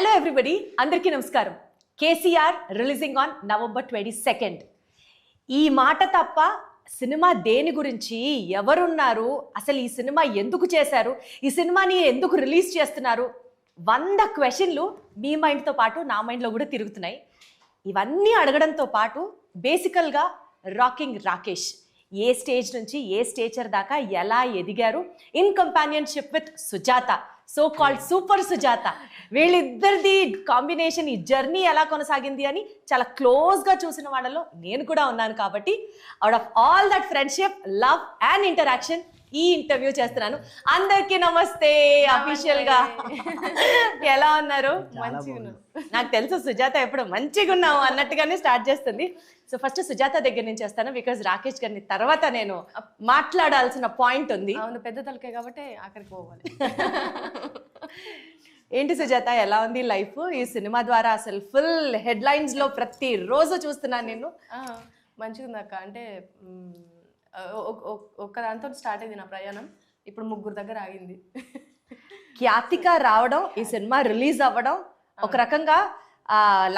Hello everybody, అందరికీ నమస్కారం. KCR releasing on November 22nd. ఈ మాట తప్ప సినిమా దేని గురించి, ఎవరున్నారు, అసలు ఈ సినిమా ఎందుకు చేశారు, ఈ సినిమాని ఎందుకు రిలీజ్ చేస్తున్నారు, 100 క్వశ్చన్లు మీ మైండ్తో పాటు నా మైండ్లో కూడా తిరుగుతున్నాయి. ఇవన్నీ అడగడంతో పాటు బేసికల్గా రాకింగ్ రాకేష్ ఏ స్టేజ్ నుంచి ఏ స్టేచర్ దాకా ఎలా ఎదిగారు in companionship with Sujatha, so called super Sujatha, వీళ్ళిద్దరిది కాంబినేషన్, ఈ జర్నీ ఎలా కొనసాగింది అని చాలా క్లోజ్గా చూసిన వాళ్ళలో నేను కూడా ఉన్నాను. కాబట్టి out of all that friendship, love and interaction ఈ ఇంటర్వ్యూ చేస్తున్నాను. అందరికీ నమస్తే. అఫీషియల్ గా ఎలా ఉన్నారు? నాకు తెలుసు సుజాత ఎప్పుడు మంచిగా ఉన్నావు అన్నట్టుగానే స్టార్ట్ చేస్తుంది. సో ఫస్ట్ సుజాత దగ్గర నుంచి చేస్తాను, బికాజ్ రాకేష్ గారిని తర్వాత నేను మాట్లాడాల్సిన పాయింట్ ఉంది. అవును, పెద్ద తలకే కాబట్టి అక్కడికి పోవాలి. ఏంటి సుజాత, ఎలా ఉంది లైఫ్? ఈ సినిమా ద్వారా అసలు ఫుల్ హెడ్లైన్స్ లో ప్రతి రోజు చూస్తున్నాను నేను. మంచిగా ఉంది అక్క. అంటే ఒక్క దాంతో స్టార్ట్ అయింది నా ప్రయాణం, ఇప్పుడు 3 దగ్గర ఆగింది. ఖ్యాతిక రావడం, ఈ సినిమా రిలీజ్ అవ్వడం ఒక రకంగా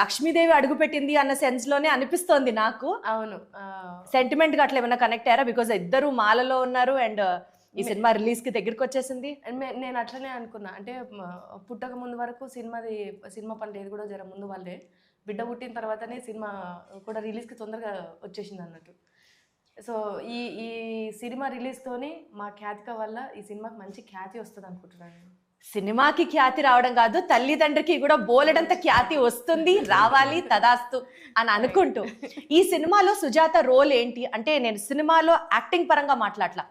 లక్ష్మీదేవి అడుగుపెట్టింది అన్న సెన్స్ లోనే అనిపిస్తోంది నాకు. అవును, సెంటిమెంట్ గా అట్లా ఏమైనా కనెక్ట్ అయ్యారా? బికాజ్ ఇద్దరు మాలలో ఉన్నారు అండ్ ఈ సినిమా రిలీజ్ కి దగ్గరికి వచ్చేసింది. నేను అట్లనే అనుకున్నా. అంటే పుట్టక ముందు వరకు సినిమా పని లేదు కూడా, జర ముందు వాళ్ళే. బిడ్డ పుట్టిన తర్వాతనే సినిమా కూడా రిలీజ్కి తొందరగా వచ్చేసింది అన్నట్టు. సో ఈ సినిమా రిలీజ్తోని మా ఖ్యాతిక వల్ల ఈ సినిమాకి మంచి ఖ్యాతి వస్తుంది అనుకుంటున్నాను. సినిమాకి ఖ్యాతి రావడం కాదు, తల్లిదండ్రికి కూడా బోలెడంత ఖ్యాతి వస్తుంది, రావాలి, తదాస్తు అని అనుకుంటూ ఈ సినిమాలో సుజాత రోల్ ఏంటి అంటే, నేను సినిమాలో యాక్టింగ్ పరంగా మాట్లాడలా,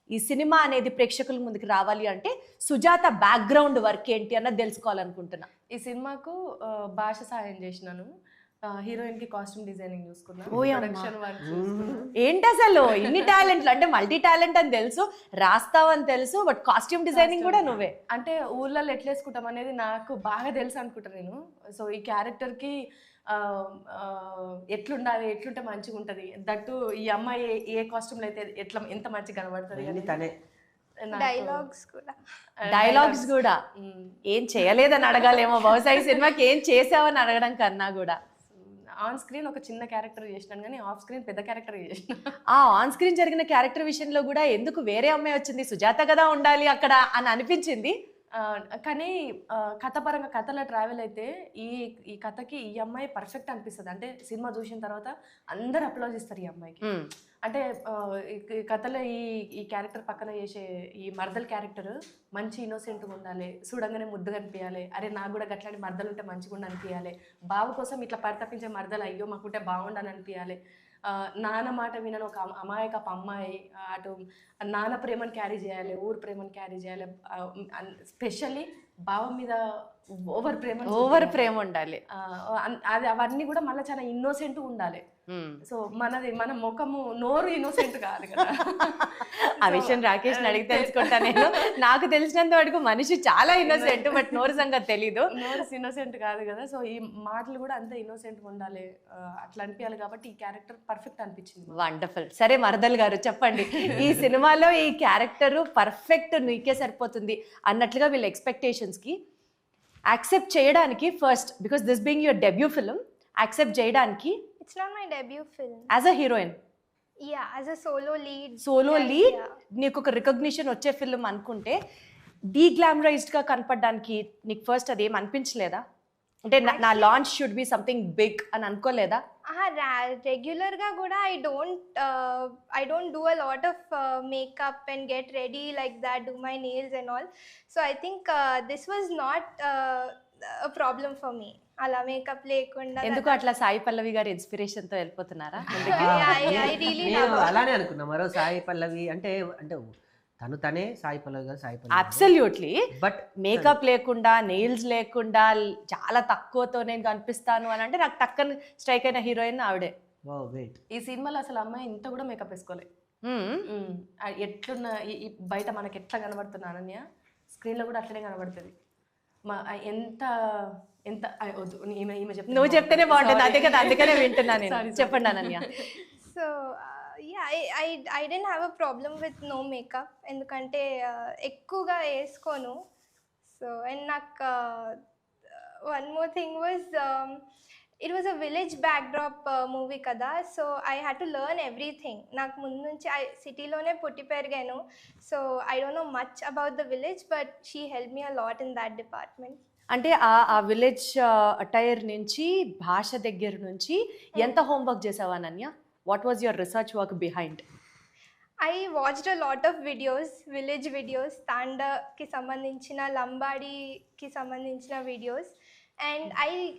ఈ సినిమా అనేది ప్రేక్షకుల ముందుకు రావాలి అంటే సుజాత బ్యాక్గ్రౌండ్ వర్క్ ఏంటి అన్నది తెలుసుకోవాలనుకుంటున్నా. ఈ సినిమాకు భాష సహాయం చేసినాను, హీరోయిన్ కి కాస్ట్యూమ్ డిజైనింగ్ చూసుకున్నా, ప్రొడక్షన్ వర్క్. ఏంటి అసలు ఇన్ని టాలెంట్లు? అంటే మల్టీ టాలెంట్ అని తెలుసు, రాస్తావని తెలుసు, బట్ కాస్ట్యూమ్ డిజైనింగ్ కూడా నువ్వే. అంటే ఊర్లలో ఎట్లా వేసుకుంటాం అనేది నాకు బాగా తెలుసు అనుకుంటా నేను. సో ఈ క్యారెక్టర్ కి ఎట్లుండాలి, ఎట్లుంటే మంచిగా ఉంటది, దట్టు ఈ అమ్మాయి ఏ కాస్ట్యూమ్ అయితే ఎంత మంచిగా కనబడుతుంది. డైలాగ్స్ కూడా ఏం చేయలేదని అడగాలేమో బహుశా, ఈ సినిమాకి ఏం చేసావని అడగడం కన్నా కూడా. ఆన్ స్క్రీన్ ఒక చిన్న క్యారెక్టర్ చేసినాను, కానీ ఆఫ్ స్క్రీన్ పెద్ద క్యారెక్టర్ చేసిన. ఆన్ స్క్రీన్ జరిగిన క్యారెక్టర్ విషయంలో కూడా ఎందుకు వేరే అమ్మాయి వచ్చింది, సుజాత కదా ఉండాలి అక్కడ అని అనిపించింది. కానీ కథలో ట్రావెల్ అయితే ఈ కథకి ఈ అమ్మాయి పర్ఫెక్ట్ అనిపిస్తుంది. అంటే సినిమా చూసిన తర్వాత అందరు అప్లాజ్ ఇస్తారు ఈ అమ్మాయికి. అంటే కథలో ఈ క్యారెక్టర్ పక్కన చేసే ఈ మర్దల్ క్యారెక్టర్ మంచి ఇన్నోసెంట్గా ఉండాలి, చూడంగానే ముద్దుగా అనిపించాలి, అరే నాకు కూడా గట్లాంటి మర్దలు ఉంటే మంచిగా అనిపించాలి, బావు కోసం ఇట్లా పరితపించే మర్దలు అయ్యో మాకుంటే బాగుండాలని అనిపించాలి, నాన్న మాట వినని ఒక అమాయకపు అమ్మాయి, అటు నాన్న ప్రేమను క్యారీ చేయాలి, ఊరు ప్రేమను క్యారీ చేయాలి, స్పెషల్లీ భావం మీద ఓవర్ ప్రేమ ఉండాలి. అది అవన్నీ కూడా మళ్ళీ చాలా ఇన్నోసెంట్ ఉండాలి. సో మన ముఖము నోరు ఇన్నోసెంట్ కాదు కదా. ఆ విషయం రాకేష్ అడిగి తెలుసుకుంటా నేను. నాకు తెలిసినంత వరకు మనిషి చాలా ఇన్నోసెంట్, బట్ నోరు సంగతి తెలీదు. నోరు ఇన్నోసెంట్ కాదు కదా. సో ఈ మాటలు కూడా అంత ఇన్నోసెంట్ ఉండాలి, అట్లా అనిపించాలి. కాబట్టి ఈ క్యారెక్టర్ పర్ఫెక్ట్ అనిపించింది. వండర్ఫుల్. సరే మరదల్ గారు చెప్పండి, ఈ సినిమాలో ఈ క్యారెక్టర్ పర్ఫెక్ట్ నీకే సరిపోతుంది అన్నట్లుగా వీళ్ళ ఎక్స్పెక్టేషన్స్ కి యాక్సెప్ట్ చేయడానికి, first because this being your debut film, accept చేయడానికి. It's not my debut film. As a heroine. Yeah, as a solo lead. Yeah. నీకు ఒక రికగ్నిషన్ వచ్చే ఫిల్మ్ అనుకుంటే డీగ్లామరైజ్డ్ గా కనపడడానికి నీకు ఫస్ట్ అదేం అనిపించలేదా? అంటే నా launch should be something big అని అనుకోలేదా? రెగ్యులర్ గా కూడా I don't do a lot of makeup and get ready like that, do my nails and all. So I think this was not a problem for me. అలా makeup లేకుండా. ఎందుకు అట్లా సాయి పల్లవి గారి inspiration తో వెళ్ళిపోతున్నారా? అలానే అనుకున్నా, మరో సాయి పల్లవి అంటే తనే సాయి పల్లవి గారు. అబ్సల్యూట్లీ. బట్ మేకప్ లేకుండా, నెయిల్స్ లేకుండా, చాలా తక్కువతో నేను కనిపిస్తాను అని అంటే నాకు టక్కన స్ట్రైక్ అయిన హీరోయిన్ ఆవిడే. ఈ సినిమాలో అసలు అమ్మాయి ఇంత కూడా మేకప్ వేసుకోలేదు. ఎట్లున్న బయట మనకి ఎట్లా కనబడుతున్నా అనన్య, స్క్రీన్ లో కూడా అట్లనే కనబడుతుంది. ఎంత నువ్వు చెప్తేనే బాగుంటుంది, అదే కదా, అందుకనే వింటున్నా నేను. చెప్పండి Ananya. So I didn't have a problem with no makeup, ఎందుకంటే ఎక్కువగా వేసుకోను. సో అండ్ నాకు one more thing was it was a village backdrop movie kada, so I had to learn everything. నాకు ముందు నుంచి సిటీలోనే పుట్టి పెరిగాను, so I don't know much about the village, but she helped me a lot in that department. అంటే ఆ village attire నుంచి భాష దగ్గర నుంచి ఎంత హోంవర్క్ చేసావా Ananya? What was your research work behind? I watched a lot of videos, village videos, తాండాకి సంబంధించిన, లంబాడీకి సంబంధించిన videos, and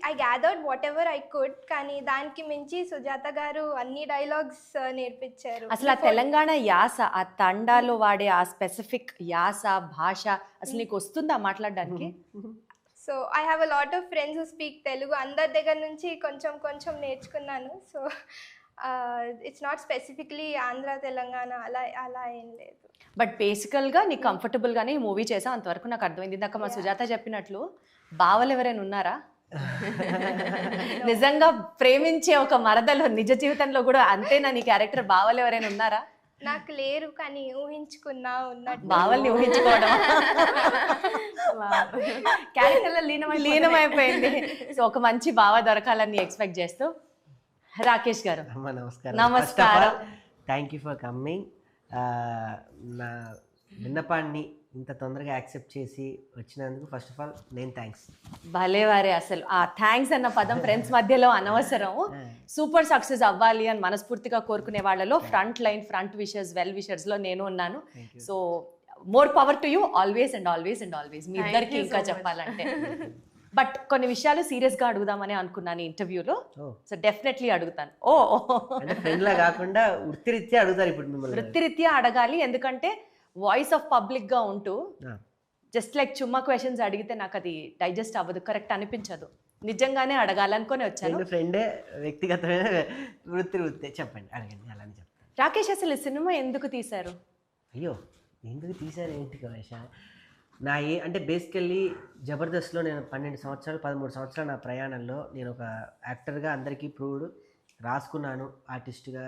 I gathered whatever I could. కానీ దానికి మించి సుజాత గారు అన్ని డైలాగ్స్ నేర్పించారు. అసలు ఆ తెలంగాణ యాస, ఆ తండాలో వాడే ఆ స్పెసిఫిక్ యాస భాష అసలు నీకు వస్తుందా మాట్లాడడానికి? So I have a lot of friends who speak Telugu. అందరి దగ్గర నుంచి కొంచెం కొంచెం నేర్చుకున్నాను. So it's not specifically Andhra Telangana అలా ఏం లేదు. బట్ బేసికల్గా నీకు కంఫర్టబుల్గానే ఈ మూవీ చేసావు, అంతవరకు నాకు అర్థమైంది. ఇందాక మా సుజాత చెప్పినట్లు బావలు ఎవరైనా ఉన్నారా? నిజంగా ప్రేమించే ఒక మరదలు నిజ జీవితంలో కూడా అంతేనా నీ క్యారెక్టర్? బావలు ఎవరైనా ఉన్నారా? నాకు లేరు, కానీ ఊహించుకున్నా ఉన్నట్టు. బావల్ని ఊహించుకోవడం క్యారెక్టర్లో లీనమైపోయింది. సో ఒక మంచి బావ దొరకాలని ఎక్స్పెక్ట్ చేస్తూ, రాకేష్ గారు అమ్మ నమస్కారం. నమస్కారం. Thank you for coming. నా విన్నపాన్ని ఇంత తొందరగా యాక్సెప్ట్ చేసి వచ్చినందుకు ఫస్ట్ ఆఫ్ ఆల్ నేను థ్యాంక్స్. భలేవారే, అసలు ఆ థ్యాంక్స్ అన్న పదం ఫ్రెండ్స్ మధ్యలో అనవసరం. సూపర్ సక్సెస్ అవ్వాలి అని మనస్ఫూర్తిగా కోరుకునే వాళ్ళలో front line, front wishers, well విషర్స్లో నేను ఉన్నాను. So more power to you always and always and always. మీ ఇద్దరికి ఇంకా చెప్పాలంటే బట్ కొన్ని విషయాలు సీరియస్గా అడుగుదామని అనుకున్నాను ఇంటర్వ్యూలో. సో డెఫినెట్లీ అడుగుతాను. ఫ్రెండ్లా కాకుండా వృత్తిరీత్యా అడుగుతారు ఇప్పుడు మిమ్మల్ని. వృత్తిరీత్యా అడగాలి, ఎందుకంటే వాయిస్ ఆఫ్ పబ్లిక్గా ఉంటూ జస్ట్ లైక్ చుమ్మా క్వశ్చన్స్ అడిగితే నాకు అది డైజెస్ట్ అవ్వదు, కరెక్ట్ అనిపించదు. నిజంగానే అడగాలనుకొని వచ్చాను. ఫ్రెండే, వ్యక్తిగతమైన వృత్తి చెప్పండి, అడగండి, అలానే చెప్తాను. రాకేష్, అసలు ఈ సినిమా ఎందుకు తీశారు? అయ్యో ఎందుకు తీశారు ఏంటి కమేష? అంటే బేసికల్లీ జబర్దస్త్లో నేను 12 సంవత్సరాలు 13 సంవత్సరాలు నా ప్రయాణంలో నేను ఒక యాక్టర్గా అందరికీ ప్రూవ్డ్ రాసుకున్నాను. ఆర్టిస్ట్గా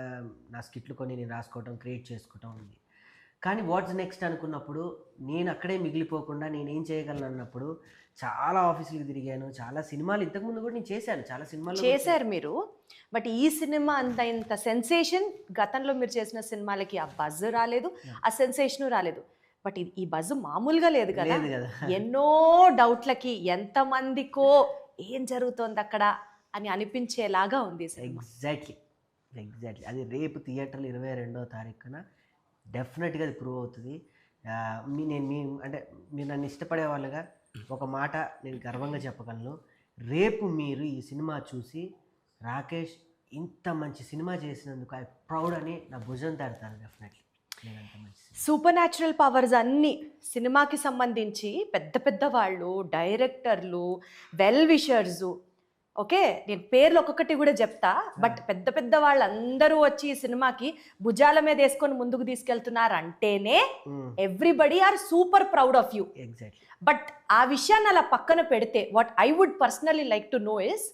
నా స్కిట్లు కొన్ని నేను రాసుకోవటం, క్రియేట్ చేసుకోవటం ఉంది. కానీ వాట్స్ నెక్స్ట్ అనుకున్నప్పుడు నేను అక్కడే మిగిలిపోకుండా నేను ఏం చేయగలను అన్నప్పుడు చాలా ఆఫీసులకు తిరిగాను, చాలా సినిమాలు ఇంతకుముందు కూడా నేను చేశాను, చాలా సినిమాలు చేశారు మీరు. బట్ ఈ సినిమా ఇంత సెన్సేషన్ గతంలో మీరు చేసిన సినిమాలకి ఆ బజ్ రాలేదు, ఆ సెన్సేషన్ రాలేదు. బట్ ఈ బజ్ మామూలుగా లేదు కదా. ఎన్నో డౌట్లకి ఎంతమందికో ఏం జరుగుతోంది అక్కడ అని అనిపించేలాగా ఉంది. ఎగ్జాక్ట్లీ అది రేపు థియేటర్లు 22వ తారీఖున డెఫినెట్గా అది ప్రూవ్ అవుతుంది. అంటే మీరు నన్ను ఇష్టపడే వాళ్ళగా ఒక మాట నేను గర్వంగా చెప్పగలను. రేపు మీరు ఈ సినిమా చూసి రాకేష్ ఇంత మంచి సినిమా చేసినందుకు ఐ ప్రౌడ్ అని నా భుజం తడతాను. డెఫినెట్లీ సూపర్ న్యాచురల్ పవర్స్ అన్నీ సినిమాకి సంబంధించి పెద్ద పెద్ద వాళ్ళు, డైరెక్టర్లు, వెల్ విషర్స్, ఓకే నేను పేర్లు ఒక్కొక్కటి కూడా చెప్తా, బట్ పెద్ద పెద్ద వాళ్ళందరూ వచ్చి ఈ సినిమాకి భుజాల మీద వేసుకొని ముందుకు తీసుకెళ్తున్నారు అంటేనే everybody are super proud of you. Exactly. But ఆ విషయాన్ని అలా పక్కన పెడితే what I would personally like to know is,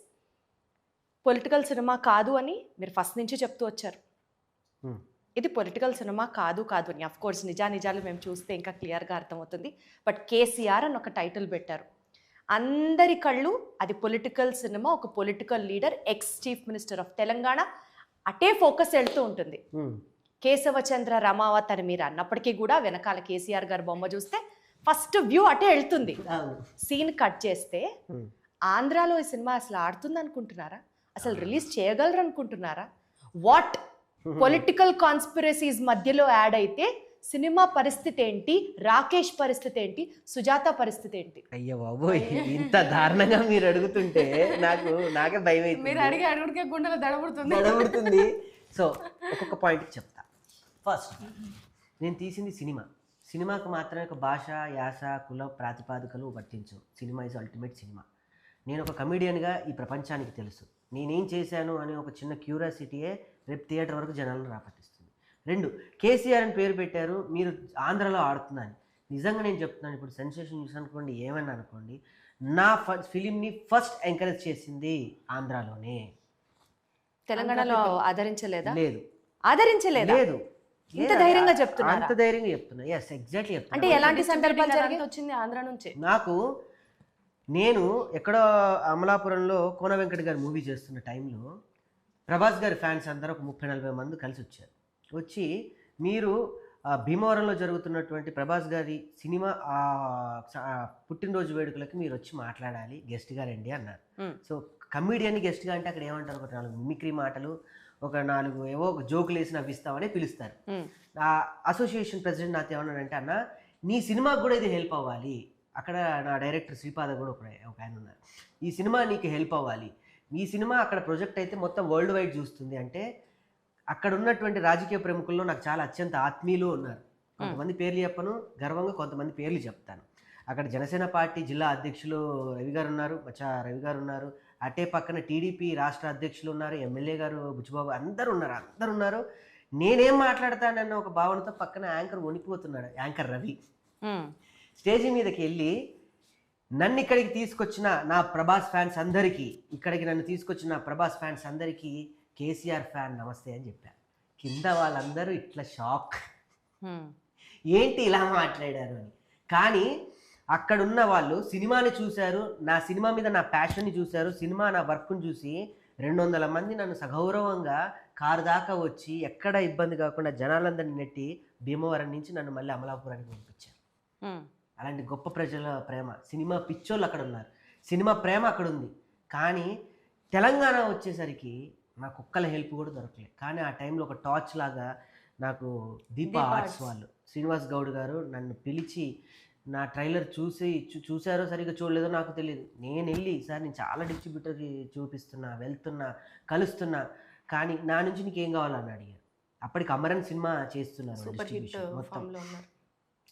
political cinema కాదు అని మీరు ఫస్ట్ నుంచి చెప్తూ వచ్చారు. ఇది పొలిటికల్ సినిమా కాదు అని అఫ్ కోర్స్ నిజాలు మేము చూస్తే ఇంకా క్లియర్గా అర్థమవుతుంది. బట్ కేసీఆర్ అని ఒక టైటిల్ పెట్టారు. అందరి కళ్ళు అది పొలిటికల్ సినిమా, ఒక political leader, ex chief minister of Telangana, అటే ఫోకస్ వెళ్తూ ఉంటుంది. కేశవచంద్ర రమావత్ అని మీరు అన్నప్పటికీ కూడా వెనకాల కేసీఆర్ గారి బొమ్మ చూస్తే ఫస్ట్ వ్యూ అటే వెళ్తుంది. సీన్ కట్ చేస్తే ఆంధ్రాలో ఈ సినిమా అసలు ఆడుతుంది అనుకుంటున్నారా? అసలు రిలీజ్ చేయగలరు అనుకుంటున్నారా? వాట్ పొలిటికల్ కాన్స్పిరసీస్ మధ్యలో యాడ్ అయితే సినిమా పరిస్థితి ఏంటి, రాకేష్ పరిస్థితి ఏంటి, సుజాత పరిస్థితి ఏంటి? అయ్యో బాబోయ్, ఇంత దారుణంగా మీరు అడుగుతుంటే నాకే భయం అవుతుంది. మీరు అడిగే గుండెలో దడబడుతుంది. సో ఒక్కొక్క పాయింట్ చెప్తా. ఫస్ట్, నేను తీసింది సినిమాకు మాత్రమే ఒక భాష, యాస, కుల ప్రాతిపాదికలు వర్తించు. Cinema is ultimate cinema. నేను ఒక కమెడియన్గా ఈ ప్రపంచానికి తెలుసు నేనేం చేశాను అనే ఒక చిన్న క్యూరియాసిటీయే రేపు థియేటర్ వరకు జనాలను రాపట్టిస్తుంది. 2, కేసీఆర్ అని పేరు పెట్టారు, మీరు ఆంధ్రలో ఆడుతున్నాను. నిజంగా నేను చెప్తున్నాను, ఇప్పుడు సెన్సేషన్ న్యూస్ అనుకోండి, ఏమన్నా అనుకోండి, నా ఫిలింని ఫస్ట్ ఎంకరేజ్ చేసింది ఆంధ్రాలోనే. తెలంగాణలో ఆదరించలేదా? లేదు. లేదు. ఇంత ధైర్యంగా చెప్తున్నా? అంత ధైర్యంగా చెప్తున్నా. ఎస్, ఎగ్జాక్ట్లీ చెప్తున్నా. అంటే ఎలాంటి సందర్భాలు జరిగి వచ్చింది ఆంధ్ర నుంచి? నాకు నేను ఎక్కడో అమలాపురంలో కోన వెంకట్ గారి మూవీ చేస్తున్న టైంలో ప్రభాస్ గారి ఫ్యాన్స్ అందరూ ఒక 30-40 మంది కలిసి వచ్చారు. వచ్చి మీరు భీమవరంలో జరుగుతున్నటువంటి ప్రభాస్ గారి సినిమా పుట్టినరోజు వేడుకలకి మీరు వచ్చి మాట్లాడాలి, గెస్ట్గా రండి అన్నారు. సో కమీడియన్ గెస్ట్గా అంటే అక్కడ ఏమంటారు, ఒక 4 మిమిక్రీ మాటలు, ఒక 4 ఏవో జోకులు వేసి నవ్విస్తామని పిలుస్తారు. ఆ అసోసియేషన్ ప్రెసిడెంట్ నాతో ఏమన్నాడంటే, అన్న నీ సినిమాకు కూడా ఇది హెల్ప్ అవ్వాలి, అక్కడ నా డైరెక్టర్ శ్రీపాద కూడా ఒక ఆయన ఉన్నారు, ఈ సినిమా నీకు హెల్ప్ అవ్వాలి, ఈ సినిమా అక్కడ ప్రొజెక్ట్ అయితే మొత్తం వరల్డ్ వైడ్ చూస్తుంది అంటే అక్కడ ఉన్నటువంటి రాజకీయ ప్రముఖుల్లో నాకు చాలా అత్యంత ఆత్మీయులు ఉన్నారు. కొంతమంది పేర్లు చెప్పను గర్వంగా, కొంతమంది పేర్లు చెప్తాను. అక్కడ జనసేన పార్టీ జిల్లా అధ్యక్షులు రవి గారు ఉన్నారు, మచ్చా రవి గారు ఉన్నారు. అటే పక్కన టీడీపీ రాష్ట్ర అధ్యక్షులు ఉన్నారు, ఎమ్మెల్యే గారు బుచ్చిబాబు, అందరు ఉన్నారు. నేనేం మాట్లాడతానన్న ఒక భావనతో పక్కన యాంకర్ వణిపోతున్నాడు, యాంకర్ రవి. స్టేజీ మీదకి వెళ్ళి నన్ను ఇక్కడికి తీసుకొచ్చిన నా ప్రభాస్ ఫ్యాన్స్ అందరికీ, నన్ను తీసుకొచ్చిన ప్రభాస్ ఫ్యాన్స్ అందరికీ కేసీఆర్ ఫ్యాన్ నమస్తే అని చెప్పాను. కింద వాళ్ళందరూ ఇట్లా షాక్, ఏంటి ఇలా మాట్లాడారు అని. కానీ అక్కడున్న వాళ్ళు సినిమాని చూశారు, నా సినిమా మీద నా ప్యాషన్ని చూశారు, సినిమా నా వర్క్ని చూసి 200 మంది నన్ను సగౌరవంగా కారు దాకా వచ్చి ఎక్కడ ఇబ్బంది కాకుండా జనాలందరినీ నెట్టి భీమవరం నుంచి నన్ను మళ్ళీ అమలాపురానికి పంపించారు. అలాంటి గొప్ప ప్రజల ప్రేమ, సినిమా పిచ్చోళ్ళు అక్కడ ఉన్నారు, సినిమా ప్రేమ అక్కడ ఉంది. కానీ తెలంగాణ వచ్చేసరికి నాకు ఒక్కల హెల్ప్ కూడా దొరకలేదు. కానీ ఆ టైంలో ఒక టార్చ్ లాగా నాకు దీపా ఆర్ట్స్ వాళ్ళు శ్రీనివాస్ గౌడ్ గారు నన్ను పిలిచి నా ట్రైలర్ చూసారో సరిగ్గా చూడలేదో నాకు తెలియదు. నేను వెళ్ళి సార్ నేను చాలా డిస్ట్రిబ్యూటర్కి చూపిస్తున్నా, వెళ్తున్నా, కలుస్తున్నా, కానీ నా నుంచి నీకేం కావాలని అడిగారు. అప్పటికి అమరన్ సినిమా చేస్తున్నారు, మొత్తం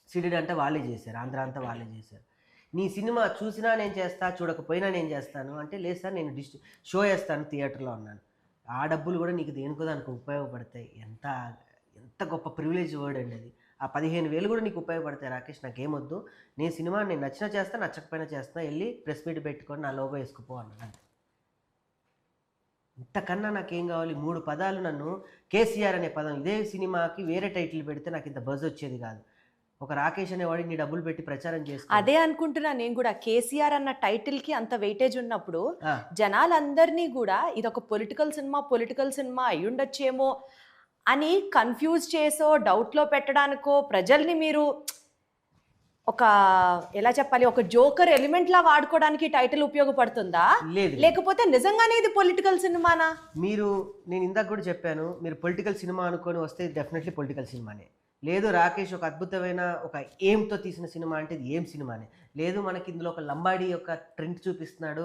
సిడెడ్ అంటే వాళ్ళే చేశారు, ఆంధ్ర అంతా వాళ్ళే చేశారు. నీ సినిమా చూసినా నేను చేస్తా, చూడకపోయినా నేను చేస్తాను అంటే, లేదు సార్ నేను షో వేస్తాను థియేటర్లో అన్నాను. ఆ డబ్బులు కూడా నీకు దేనికో దానికి ఉపయోగపడతాయి. ఎంత గొప్ప ప్రివిలేజ్ వర్డ్ అండి అది. ఆ 15,000 కూడా నీకు ఉపయోగపడతాయి రాకేష్, నాకేమొద్దు, నేను సినిమా నేను నచ్చినా చేస్తా, నచ్చకపోయినా చేస్తా, వెళ్ళి ప్రెస్ మీట్ పెట్టుకొని నా లోగో వేసుకుపో అన్నాడు. ఇంతకన్నా నాకేం కావాలి? 3 పదాలు నన్ను కేసీఆర్ అనే పదం, ఇదే సినిమాకి వేరే టైటిల్ పెడితే నాకు ఇంత బజ్ వచ్చేది కాదు. ఒక రాకేష్ అనేవాడికి నీ డబ్బులు పెట్టి ప్రచారం చేస్తా, అదే అనుకుంటున్నా నేను కూడా. కేసీఆర్ అన్న టైటిల్ కి అంత వెయిటేజ్ ఉన్నప్పుడు జనాలందరినీ కూడా ఇదొక పొలిటికల్ సినిమా అయి ఉండొచ్చేమో అని కన్ఫ్యూజ్ చేసో డౌట్లో పెట్టడానికో ప్రజల్ని మీరు ఒక ఎలా చెప్పాలి, ఒక జోకర్ ఎలిమెంట్ లా వాడుకోవడానికి టైటిల్ ఉపయోగపడుతుందా, లేకపోతే నిజంగానే ఇది పొలిటికల్ సినిమానా? నేను ఇందాక కూడా చెప్పాను, మీరు పొలిటికల్ సినిమా అనుకొని వస్తే డెఫినెట్లీ పొలిటికల్ సినిమానే. లేదు రాకేష్ ఒక అద్భుతమైన ఒక ఎయిమ్తో తీసిన సినిమా అంటే ఇది ఏం సినిమానే. లేదు మనకి ఇందులో ఒక లంబాడీ యొక్క ట్రెండ్ చూపిస్తున్నాడు,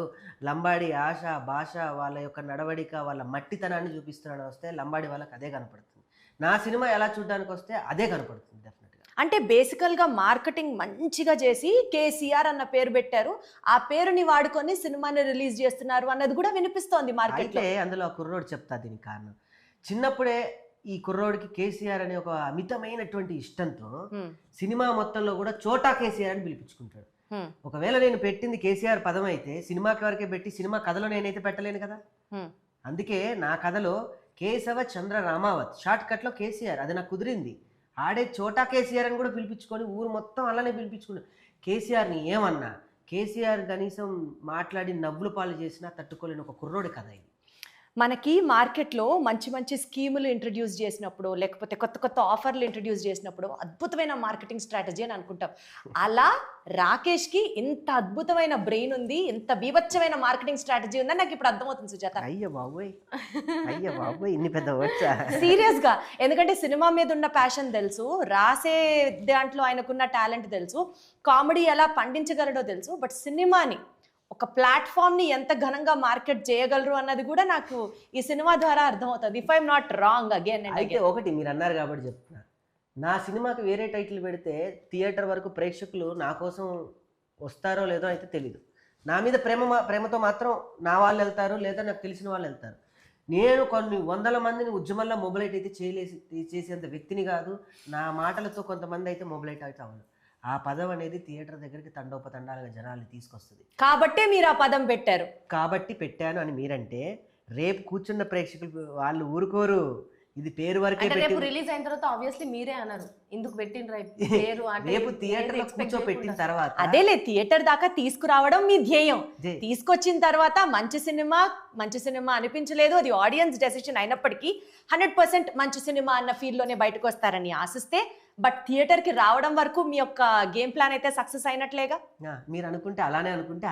లంబాడీ ఆశ భాష వాళ్ళ యొక్క నడవడిక వాళ్ళ మట్టితనాన్ని చూపిస్తున్నాడు వస్తే లంబాడీ వాళ్ళకి అదే కనపడుతుంది. నా సినిమా ఎలా చూడడానికి వస్తే అదే కనపడుతుంది డెఫినెట్గా. అంటే బేసికల్గా మార్కెటింగ్ మంచిగా చేసి కేసీఆర్ అన్న పేరు పెట్టారు, ఆ పేరుని వాడుకొని సినిమాని రిలీజ్ చేస్తున్నారు అన్నది కూడా వినిపిస్తోంది మార్కెట్లో. అయితే అందులో ఆ కుర్రోడు చెప్తా దీనికి కారణం. చిన్నప్పుడే ఈ కుర్రోడికి కేసీఆర్ అనే ఒక అమితమైనటువంటి ఇష్టంతో సినిమా మొత్తంలో కూడా చోటా కేసీఆర్ అని పిలిపించుకుంటాడు. ఒకవేళ నేను పెట్టింది కేసీఆర్ పదం అయితే సినిమాకి వరకే పెట్టి సినిమా కథలో నేనైతే పెట్టలేను కదా. అందుకే నా కథలో కేశవ చంద్ర రామావత్, షార్ట్ కట్లో కేసీఆర్, అది నాకు కుదిరింది. ఆడే చోటా కేసీఆర్ అని కూడా పిలిపించుకొని ఊరు మొత్తం అలానే పిలిపించుకున్నాడు. కేసీఆర్ని ఏమన్నా, కేసీఆర్ కనీసం మాట్లాడి నవ్వులు పాలు చేసినా తట్టుకోలేని ఒక కుర్రోడి కథ ఇది. మనకి మార్కెట్లో మంచి స్కీములు ఇంట్రడ్యూస్ చేసినప్పుడు, లేకపోతే కొత్త ఆఫర్లు ఇంట్రడ్యూస్ చేసినప్పుడు అద్భుతమైన మార్కెటింగ్ స్ట్రాటజీ అని అనుకుంటాం. అలా రాకేష్కి ఇంత అద్భుతమైన బ్రెయిన్ ఉంది, ఇంత బీభత్సమైన మార్కెటింగ్ స్ట్రాటజీ ఉందని నాకు ఇప్పుడు అర్థమవుతుంది సుజాత. అయ్యో బాబోయ్ ఇన్ని పెద్ద వచ్చా సీరియస్గా. ఎందుకంటే సినిమా మీద ఉన్న ప్యాషన్ తెలుసు, రాసే దాంట్లో ఆయనకున్న టాలెంట్ తెలుసు, కామెడీ ఎలా పండించగలడో తెలుసు, బట్ సినిమాని ఒక ప్లాట్ఫామ్ని ఎంత ఘనంగా మార్కెట్ చేయగలరు అన్నది కూడా నాకు ఈ సినిమా ద్వారా అర్థమవుతుంది. If I'm not wrong again. అయితే ఒకటి మీరు అన్నారు కాబట్టి చెప్తున్నా, నా సినిమాకి వేరే టైటిల్ పెడితే థియేటర్ వరకు ప్రేక్షకులు నా కోసం వస్తారో లేదో అయితే తెలీదు. నా మీద ప్రేమతో మాత్రం నా వాళ్ళు వెళ్తారు, లేదా నాకు తెలిసిన వాళ్ళు వెళ్తారు. నేను కొన్ని 100 మందిని ఉద్యమంలో మొబిలైట్ అయితే చేసేంత వ్యక్తిని కాదు. నా మాటలతో కొంతమంది అయితే మొబిలైట్ అయితే అవ్వదు. ఆ పదం అనేది థియేటర్ దగ్గరికి తండోపతండాలుగా జనాల్ని తీసుకొస్తుంది. కాబట్టే మీరు ఆ పదం పెట్టారు. కాబట్టి పెట్టాను అని మీరంటే రేపు కూర్చున్న ప్రేక్షకులు వాళ్ళు ఊరుకోరు. ఇది పేరు వరకే రిలీజ్ అయిన తర్వాత ఆబ్వియస్లీ మీరే అన్నారు ఇందుకు పెట్టిండ్రా ఈ పేరు అంటే రేపు ఏది థియేటర్లో expect కూర్చోపెట్టిన చేయకుండా. తర్వాత అదేలే థియేటర్ దాకా తీసుకురావడం మీ ధ్యేయం. ధ్యేయం. తీసుకొచ్చిన తర్వాత మంచి సినిమా అనిపించలేదు, అది ఆడియన్స్ డెసిషన్ అయినప్పటికీ 100% మంచి సినిమా అన్న ఫీల్డ్లోనే బయటకు వస్తారని ఆశిస్తే, బట్ థియేటర్కి రావడం వరకు మీ యొక్క గేమ్ ప్లాన్ అయితే సక్సెస్ అయినట్లేగా. మీరు అనుకుంటే అలానే అనుకోండి.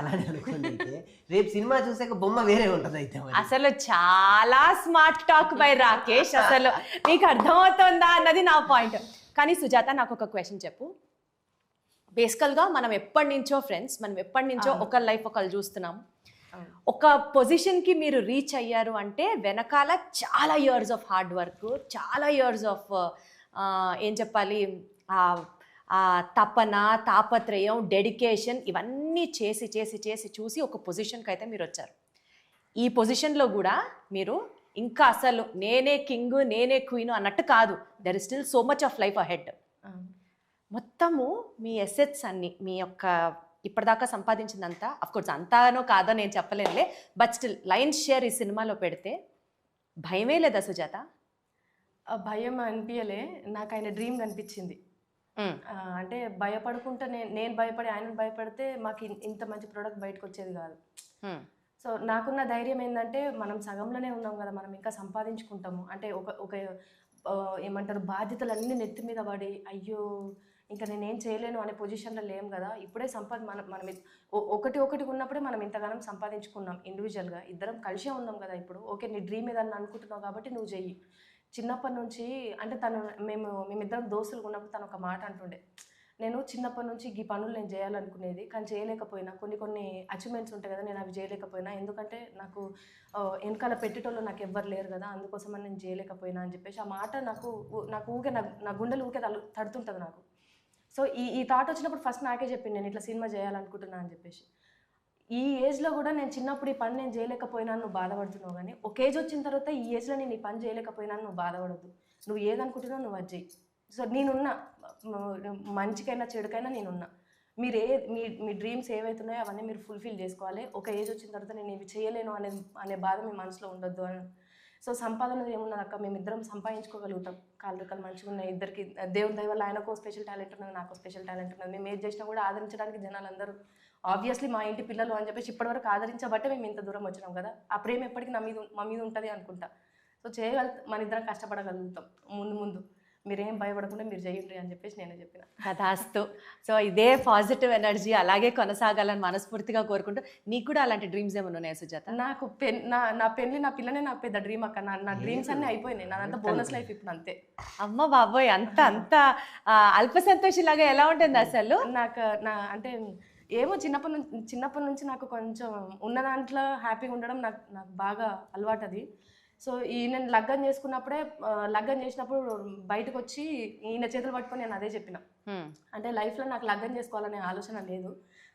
అయితే రేపు సినిమా చూసాక బొమ్మ వేరే ఉంటుంది అయితే మరి. అసలు చాలా స్మార్ట్ టాక్ బై రాకేష్, అసలు మీకు అర్థమవుతుందా అన్నది నా పాయింట్. కానీ సుజాత, నాకు ఒక క్వశ్చన్ చెప్పు. బేసికల్గా మనం ఎప్పటి నుంచో ఒకళ్ళ లైఫ్ ఒకళ్ళు చూస్తున్నాం. ఒక పొజిషన్కి మీరు రీచ్ అయ్యారు అంటే వెనకాల చాలా ఇయర్స్ ఆఫ్ హార్డ్ వర్క్, చాలా ఇయర్స్ ఆఫ్ ఏం చెప్పాలి, ఆ తపన, తాపత్రయం, డెడికేషన్ ఇవన్నీ చేసి చూసి ఒక పొజిషన్కి అయితే మీరు వచ్చారు. ఈ పొజిషన్లో కూడా మీరు ఇంకా అసలు నేనే కింగ్, నేనే క్వీన్ అన్నట్టు కాదు. There is still so much of life ahead. మొత్తము మీ ఎసెట్స్ అన్ని, మీ యొక్క ఇప్పటిదాకా సంపాదించిందంతా, అఫ్కోర్స్ అంతానో కాదో నేను చెప్పలేనులే, బట్ స్టిల్ లైన్స్ షేర్ ఈ సినిమాలో పెడితే భయమే లేదా సుజాత? భయం అనిపించలే, నాకు ఆయన డ్రీమ్ కనిపించింది. అంటే భయపడుకుంటే నేను భయపడి ఆయన భయపడితే మాకు ఇంత మంచి ప్రోడక్ట్ బయటకు వచ్చేది కాదు. సో నాకున్న ధైర్యం ఏంటంటే మనం సగంలోనే ఉన్నాం కదా, మనం ఇంకా సంపాదించుకుంటాము. అంటే ఒక ఏమంటారు, బాధ్యతలు అన్నీ నెత్తి మీద పడి అయ్యో ఇంకా నేనేం చేయలేను అనే పొజిషన్లో లేం కదా. ఇప్పుడే మనం ఒకటి ఉన్నప్పుడే మనం ఇంతగానం సంపాదించుకున్నాం ఇండివిజువల్గా, ఇద్దరం కలిసే ఉన్నాం కదా. ఇప్పుడు ఓకే నీ డ్రీమ్ ఏదన్నా అనుకుంటున్నావు కాబట్టి నువ్వు చెయ్యి. చిన్నప్పటి నుంచి అంటే మేమిద్దరం దోస్తులు ఉన్నప్పుడు తను ఒక మాట అంటుండే, నేను చిన్నప్పటి నుంచి ఈ పనులు నేను చేయాలనుకునేది కానీ చేయలేకపోయినా, కొన్ని అచీవ్మెంట్స్ ఉంటాయి కదా, నేను అవి చేయలేకపోయినా, ఎందుకంటే నాకు వెనకాల పెట్టేటోళ్ళు నాకు ఎవ్వరు లేరు కదా, అందుకోసమని నేను చేయలేకపోయినా అని చెప్పేసి ఆ మాట నాకు ఊకే నా గుండెలు ఊకే తడుతుంటుంది నాకు. సో ఈ థాట్ వచ్చినప్పుడు ఫస్ట్ నాకే చెప్పింది, నేను ఇట్లా సినిమా చేయాలనుకుంటున్నా అని చెప్పేసి. ఈ ఏజ్లో కూడా నేను చిన్నప్పుడు ఈ పని నేను చేయలేకపోయినా నువ్వు బాధపడుతున్నావు, కానీ ఒక ఏజ్ వచ్చిన తర్వాత ఈ ఏజ్లో నేను ఈ పని చేయలేకపోయినా నువ్వు బాధపడద్దు, నువ్వు ఏదనుకుంటున్నావు నువ్వు అది చెయ్యి. సో నేనున్నా, మంచికైనా చెడుకైనా నేనున్నా. మీ డ్రీమ్స్ ఏవైతున్నాయో అవన్నీ మీరు ఫుల్ఫిల్ చేసుకోవాలి. ఒక ఏజ్ వచ్చిన తర్వాత నేను ఇవి చేయలేను అనే బాధ మీ మనసులో ఉండొద్దు అని. సో సంపాదన ఏమున్నది అక్క, మేమిద్దరం సంపాదించుకోగలుగుతాం. కాళ్ళు రెక్కలు మంచిగా ఉన్నాయి ఇద్దరికి, దేవుని దయ వల్ల ఆయనకు స్పెషల్ టాలెంట్ ఉన్నది, నాకు స్పెషల్ టాలెంట్ ఉన్నది. మేము ఏది చేసినా కూడా ఆదరించడానికి జనాలు అందరూ ఆబ్వియస్లీ మా ఇంటి పిల్లలు అని చెప్పేసి ఇప్పటివరకు ఆదరించబట్టే మేము ఇంత దూరం వచ్చినాం కదా. ఆ ప్రేమ ఎప్పటికీ మా మీద ఉంటుంది అనుకుంటా. సో మన ఇద్దరం కష్టపడగలుగుతాం ముందు. మీరేం భయపడకుండా మీరు చేయండి అని చెప్పేసి నేనే చెప్పిన. కథాస్తు. సో ఇదే పాజిటివ్ ఎనర్జీ అలాగే కొనసాగాలని మనస్ఫూర్తిగా కోరుకుంటూ, నీకు కూడా అలాంటి డ్రీమ్స్ ఏమైనా ఉన్నాయా సుజాత? నాకు నా పెళ్ళి, నా పిల్లనే నాకు పెద్ద డ్రీమ్ అక్క. నా డ్రీమ్స్ అన్నీ అయిపోయినాయి, నాదంతా బోనస్ లైఫ్ ఇప్పుడు అంతే. అమ్మ బాబోయ్, అంత అల్ప సంతోషిలాగా ఎలా ఉంటుంది అసలు? నాకు అంటే ఏమో చిన్నప్పటి నుంచి నాకు కొంచెం ఉన్న దాంట్లో హ్యాపీగా ఉండడం నాకు బాగా అలవాటు అది. సో నేను లగ్గం చేసినప్పుడు బయటకు వచ్చి ఈయన చేతులు పట్టుకొని నేను అదే చెప్పిన, అంటే లైఫ్లో నాకు లగ్గం చేసుకోవాలనే ఆలోచన లేదు,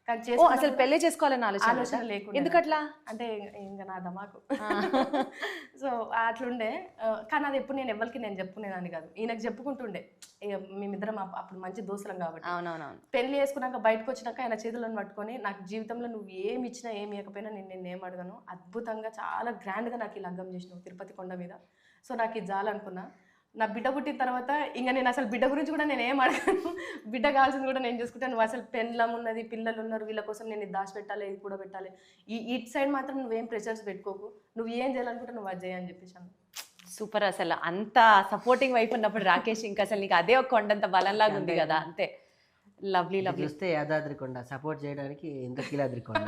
కానీ అసలు పెళ్లి చేసుకోవాలని ఆలోచన లేకుండా. ఎందుకట్లా అంటే ఇంకా నా దమాకు. సో అట్లుండే, కానీ అది ఎప్పుడు నేను ఎవరికి నేను చెప్పుకునేదాన్ని కాదు, ఈయనకు చెప్పుకుంటుండే. మేమిద్దరం అప్పుడు మంచి దోస్తులం కాబట్టి. అవునవునవును. పెళ్లి చేసుకున్నాక బయటకు వచ్చినాక ఆయన చేతులను పట్టుకొని, నాకు జీవితంలో నువ్వు ఏమి ఇచ్చినా ఏమి ఇవ్వకపోయినా నేను ఏం అడగను, అద్భుతంగా చాలా గ్రాండ్గా నాకు ఈ లగ్గం చేసినావు తిరుపతి కొండ మీద. సో నాకు ఇది చాలనుకున్నా. నా బిడ్డ పుట్టిన తర్వాత ఇంకా నేను అసలు బిడ్డ గురించి కూడా నేను ఏం అడగను, బిడ్డ కావాల్సింది కూడా నేను చూసుకుంటాను. నువ్వు అసలు పెళ్ళం ఉన్నది, పిల్లలు ఉన్నారు, వీళ్ళ కోసం నేను ఇది దాచిపెట్టాలి, ఇది కూడా పెట్టాలి, ఇటు సైడ్ మాత్రం నువ్వేం ప్రెషర్స్ పెట్టుకోకు, నువ్వు ఏం చేయాలనుకుంటే నువ్వు అది చేయని చెప్పేసి. సూపర్. అసలు అంత సపోర్టింగ్ వైపు ఉన్నప్పుడు రాకేష్ ఇంకా అసలు నీకు అదే ఒక కొండంత బలంలాగా ఉంది కదా. అంతే. లవ్లీ చూస్తే యాదాద్రి కొండ సపోర్ట్ చేయడానికి ఎంత కీలాద్రి కొండ.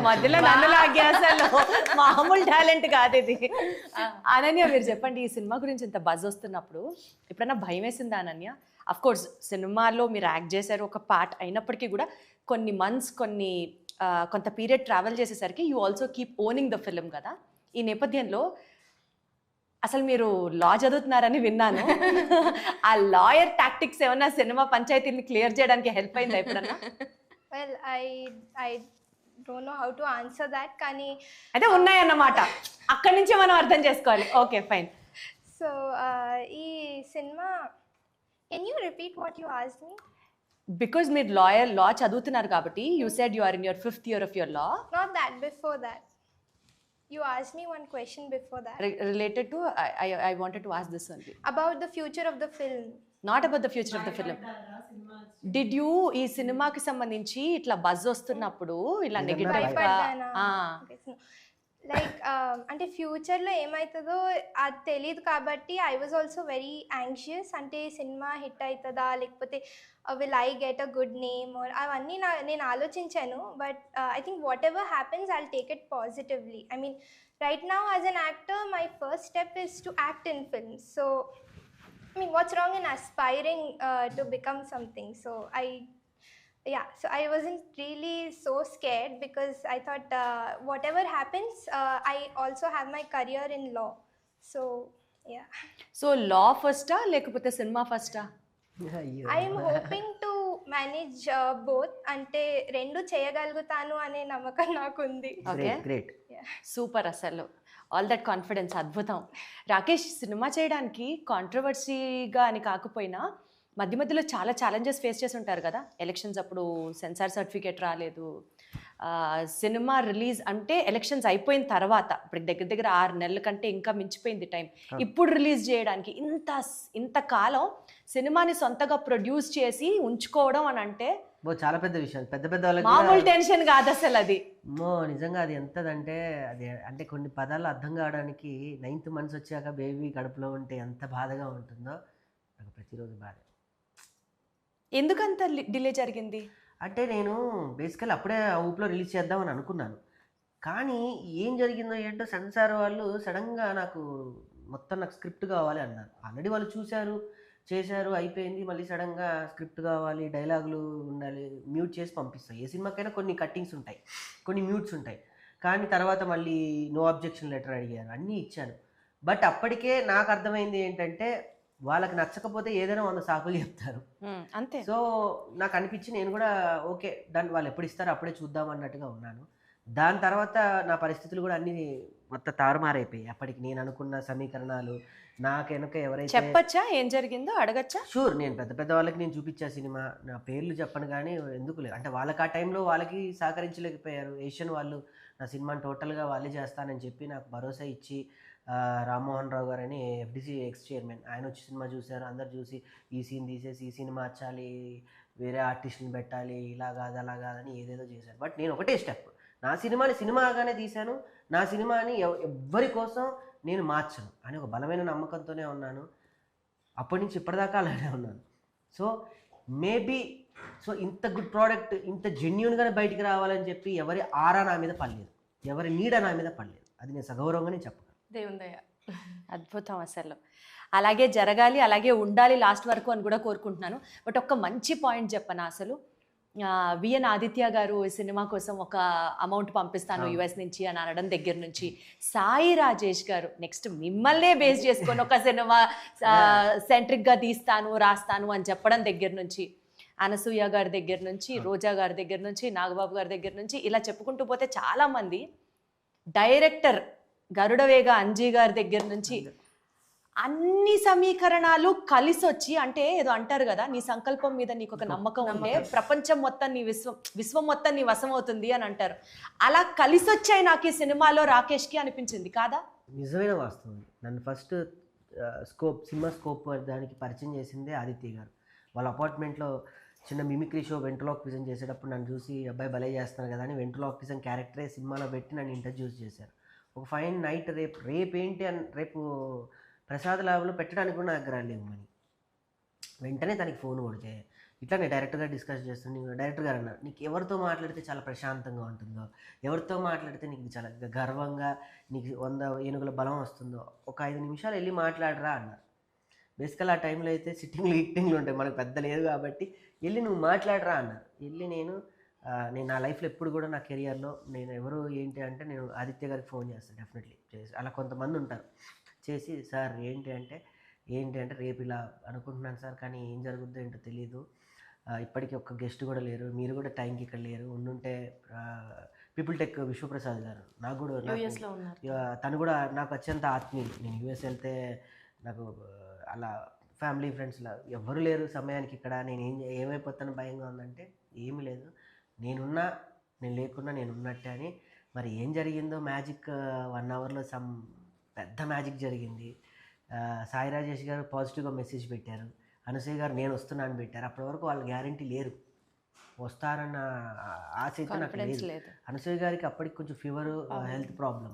మధ్యలో నన్ను లాగే, అసలు మామూలు టాలెంట్ కాదు ఇది. అనన్య, మీరు చెప్పండి, ఈ సినిమా గురించి ఇంత బజ్ వస్తున్నప్పుడు ఎప్పుడన్నా భయం వేసిందా అనన్య? అఫ్ కోర్స్ సినిమాలో మీరు యాక్ట్ చేశారు ఒక పార్ట్ అయినప్పటికీ కూడా కొన్ని మంత్స్ కొంత పీరియడ్ ట్రావెల్ చేసేసరికి you also keep owning the film కదా. ఈ నేపథ్యంలో అసలు మీరు లా చదువుతున్నారని విన్నాను. ఆ లాయర్ టాక్టిక్స్ ఏమన్నా సినిమా పంచాయతీని క్లియర్ చేయడానికి హెల్ప్ అయిందా ఎప్పుడన్నా? Well, I don't know how to answer that, కానీ అయితే ఉన్నాయన్నమాట, అక్కడి నుంచే మనం అర్థం చేసుకోవాలి. Okay, fine. సో ఈ cinema, can you repeat what you asked me? Because మీరు లా చదువుతున్నారు కాబట్టి you said you are in your 5th year of your law. Not that, before that. You asked me one question before that. Related to, I wanted to ask this only. About the future of the film. Not about the future of the film. Did you ఈ సినిమాకి సంబంధించి ఇట్లా buzz వస్తున్నప్పుడు ఇలా ఏదన్నా negative గా భయపడ్డానా? Like అంటే ఫ్యూచర్లో ఏమవుతుందో అది తెలియదు కాబట్టి I was also very anxious. అంటే సినిమా హిట్ అవుతుందా లేకపోతే will I get a good name or అవన్నీ నేను ఆలోచించాను. But I think what ever happens I will take it positively. I mean right now as an actor my first step is to act in films. So I mean, what's wrong in aspiring to become something? So I wasn't really so scared because I thought whatever happens, I also have my career in law. So yeah, so law ఫస్టా లేకపోతే cinema ఫస్టా? అయ్యో I am hoping to manage both. అంటే రెండు చేయగలుగుతాను అనే నమ్మకం నాకుంది. Okay, great. Super. అసలు ఆల్ దట్ కాన్ఫిడెన్స్ అద్భుతం. రాకేష్, సినిమా చేయడానికి కాంట్రవర్సీగా అని కాకపోయినా మధ్య మధ్యలో చాలా ఛాలెంజెస్ ఫేస్ చేసి ఉంటారు కదా. ఎలక్షన్స్ అప్పుడు సెన్సార్ సర్టిఫికేట్ రాలేదు, సినిమా రిలీజ్ అంటే ఎలక్షన్స్ అయిపోయిన తర్వాత, ఇప్పుడు దగ్గర దగ్గర 6 నెలల కంటే ఇంకా మించిపోయింది టైం. ఇప్పుడు రిలీజ్ చేయడానికి ఇంత కాలం సినిమాని సొంతగా ప్రొడ్యూస్ చేసి ఉంచుకోవడం అని అంటే చాలా పెద్ద విషయం. పెద్ద పెద్ద వాళ్ళకి మామూలు టెన్షన్ కాదు అసలు అది. నిజంగా అది ఎంతదంటే అది అంటే కొన్ని పదాలు అర్థం కావడానికి 9th months వచ్చాక బేబీ కడుపులో ఉంటే ఎంత బాధగా ఉంటుందో నాకు ప్రతిరోజు బాధ. ఎందుకంత డిలే జరిగింది? అంటే నేను బేసికల్ అప్పుడే ఆ ఊపులో రిలీజ్ చేద్దామని అనుకున్నాను. కానీ ఏం జరిగిందో ఏంటో సెన్సార్ వాళ్ళు సడన్గా నాకు స్క్రిప్ట్ కావాలి అన్నారు. ఆల్రెడీ వాళ్ళు చూశారు, చేశారు, అయిపోయింది. మళ్ళీ సడన్గా స్క్రిప్ట్ కావాలి, డైలాగులు ఉండాలి, మ్యూట్ చేసి పంపిస్తాయి. ఏ సినిమాకైనా కొన్ని కట్టింగ్స్ ఉంటాయి, కొన్ని మ్యూట్స్ ఉంటాయి. కానీ తర్వాత మళ్ళీ నో అబ్జెక్షన్ లెటర్ అడిగారు, అన్నీ ఇచ్చాను. బట్ అప్పటికే నాకు అర్థమైంది ఏంటంటే వాళ్ళకి నచ్చకపోతే ఏదైనా 100 సాకులు చెప్తారు, అంతే. సో నాకు అనిపించి నేను కూడా ఓకే డన్, వాళ్ళు ఎప్పుడు ఇస్తారో అప్పుడే చూద్దాం అన్నట్టుగా ఉన్నాను. దాని తర్వాత నా పరిస్థితులు కూడా అన్నీ మొత్తం తారుమారైపోయాయి. అప్పటికి నేను అనుకున్న సమీకరణాలు నాకు వెనక ఎవరైతే చెప్పచ్చా ఏం జరిగిందో, అడగచ్చా? షూర్, నేను పెద్ద పెద్ద వాళ్ళకి నేను చూపించా సినిమా, నా పేర్లు చెప్పను కానీ ఎందుకు లేదు అంటే వాళ్ళకి ఆ టైంలో వాళ్ళకి సహకరించలేకపోయారు. ఏషియన్ వాళ్ళు నా సినిమాని టోటల్గా వాళ్ళే చేస్తానని చెప్పి నాకు భరోసా ఇచ్చి రామ్మోహన్ రావు గారు అని FDC ఎక్స్ చైర్మన్, ఆయన వచ్చి సినిమా చూశారు. అందరు చూసి ఈ సీన్ తీసేసి ఈ సీన్ మార్చాలి, వేరే ఆర్టిస్ట్ని పెట్టాలి, ఇలా కాదు అలా కాదని ఏదేదో చేశారు. బట్ నేను ఒకటే స్టెప్, నా సినిమాని సినిమాగానే తీశాను, నా సినిమాని ఎవ్వరి కోసం నేను మార్చను అని ఒక బలమైన నమ్మకంతోనే ఉన్నాను. అప్పటి నుంచి ఇప్పటిదాకా అలానే ఉన్నాను. సో మేబీ ఇంత గుడ్ ప్రోడక్ట్ ఇంత జెన్యున్గానే బయటికి రావాలని చెప్పి ఎవరి ఆరా నా మీద పడలేదు, ఎవరి నీడ నా మీద పడలేదు. అది నేను సగౌరవంగానే చెప్పగలను. దేవుని దయ. అద్భుతం. అసలు అలాగే జరగాలి, అలాగే ఉండాలి లాస్ట్ వరకు అని కూడా కోరుకుంటున్నాను. బట్ ఒక్క మంచి పాయింట్ చెప్పనా, అసలు విఎన్ ఆదిత్య గారు ఈ సినిమా కోసం ఒక అమౌంట్ పంపిస్తాను US నుంచి అని అనడం దగ్గర నుంచి, సాయి రాజేష్ గారు నెక్స్ట్ మిమ్మల్నే బేస్ చేసుకొని ఒక సినిమా సెంట్రిక్గా తీస్తాను రాస్తాను అని చెప్పడం దగ్గర నుంచి, అనసూయ గారి దగ్గర నుంచి, రోజా గారి దగ్గర నుంచి, నాగబాబు గారి దగ్గర నుంచి, ఇలా చెప్పుకుంటూ పోతే చాలామంది, డైరెక్టర్ గరుడవేగ అంజీ గారి దగ్గర నుంచి అన్ని సమీకరణాలు కలిసి వచ్చి, అంటే ఏదో అంటారు కదా, నీ సంకల్పం మీద నీకు ఒక నమ్మకం ఉంటే ప్రపంచం మొత్తం నీ విశ్వం మొత్తం నీ వశం అవుతుంది అని అంటారు. అలా కలిసి వచ్చాయి నాకు ఈ సినిమాలో రాకేష్కి అనిపించింది కాదా? నిజమైన వాస్తవం. నన్ను ఫస్ట్ సినిమా స్కోప్ దానికి పరిచయం చేసిందే ఆదిత్య గారు. వాళ్ళ అపార్ట్మెంట్లో చిన్న మిమిక్రీ షో వెంట్రలాక్విజం చేసేటప్పుడు నన్ను చూసి అబ్బాయి భలే చేస్తున్నారు కదా అని వెంట్రలాక్విజం క్యారెక్టరే సినిమాలో పెట్టి నన్ను ఇంట్రడ్యూస్ చేశారు. ఒక ఫైన్ నైట్ రేపు ఏంటి అని రేపు ప్రసాద్ ల్యాబ్లో పెట్టడానికి కూడా నా దగ్గర లేవు మనీ. వెంటనే తనకి ఫోన్ కొడితే ఇట్లా నేను డైరెక్ట్గా డిస్కస్ చేస్తాను. డైరెక్టర్ గారు అన్నారు, నీకు ఎవరితో మాట్లాడితే చాలా ప్రశాంతంగా ఉంటుందో, ఎవరితో మాట్లాడితే నీకు చాలా గర్వంగా నీకు 100 ఏనుగుల బలం వస్తుందో ఒక 5 నిమిషాలు వెళ్ళి మాట్లాడరా అన్నారు. బేసికల్ ఆ టైంలో అయితే సిట్టింగ్లు ఉంటాయి, మనకు పెద్ద లేదు కాబట్టి వెళ్ళి నువ్వు మాట్లాడరా అన్నారు. వెళ్ళి నేను నా లైఫ్లో ఎప్పుడు కూడా నా కెరియర్లో నేను ఎవరు ఏంటి అంటే నేను ఆదిత్య గారికి ఫోన్ చేస్తాను డెఫినెట్లీ చేసి. అలా కొంతమంది ఉంటారు చేసి, సార్ ఏంటి అంటే రేపు ఇలా అనుకుంటున్నాను సార్, కానీ ఏం జరుగుద్దో ఏంటో తెలియదు, ఇప్పటికీ ఒక్క గెస్ట్ కూడా లేరు, మీరు కూడా టైంకి ఇక్కడ లేరు, ఉండుంటే పీపుల్ టెక్ విశ్వప్రసాద్ గారు నాకు కూడా తను కూడా నాకు అత్యంత ఆత్మీయులు. నేను US వెళ్తే నాకు అలా ఫ్యామిలీ ఫ్రెండ్స్లా ఎవ్వరు లేరు సమయానికి ఇక్కడ, నేను ఏమైపోతాను భయంగా ఉందంటే ఏమీ లేదు, నేను లేకున్నా నేను ఉన్నట్టే అని. మరి ఏం జరిగిందో మ్యాజిక్ 1 అవర్లో పెద్ద మ్యాజిక్ జరిగింది. సాయి రాజేష్ గారు పాజిటివ్గా మెసేజ్ పెట్టారు, అనసూయ గారు నేను వస్తున్నా అని పెట్టారు. అప్పటి వరకు వాళ్ళు గ్యారంటీ లేరు, వస్తారన్న ఆశ అయితే నాకు లేదు. అనసూయ గారికి అప్పటికి కొంచెం fever, health problem.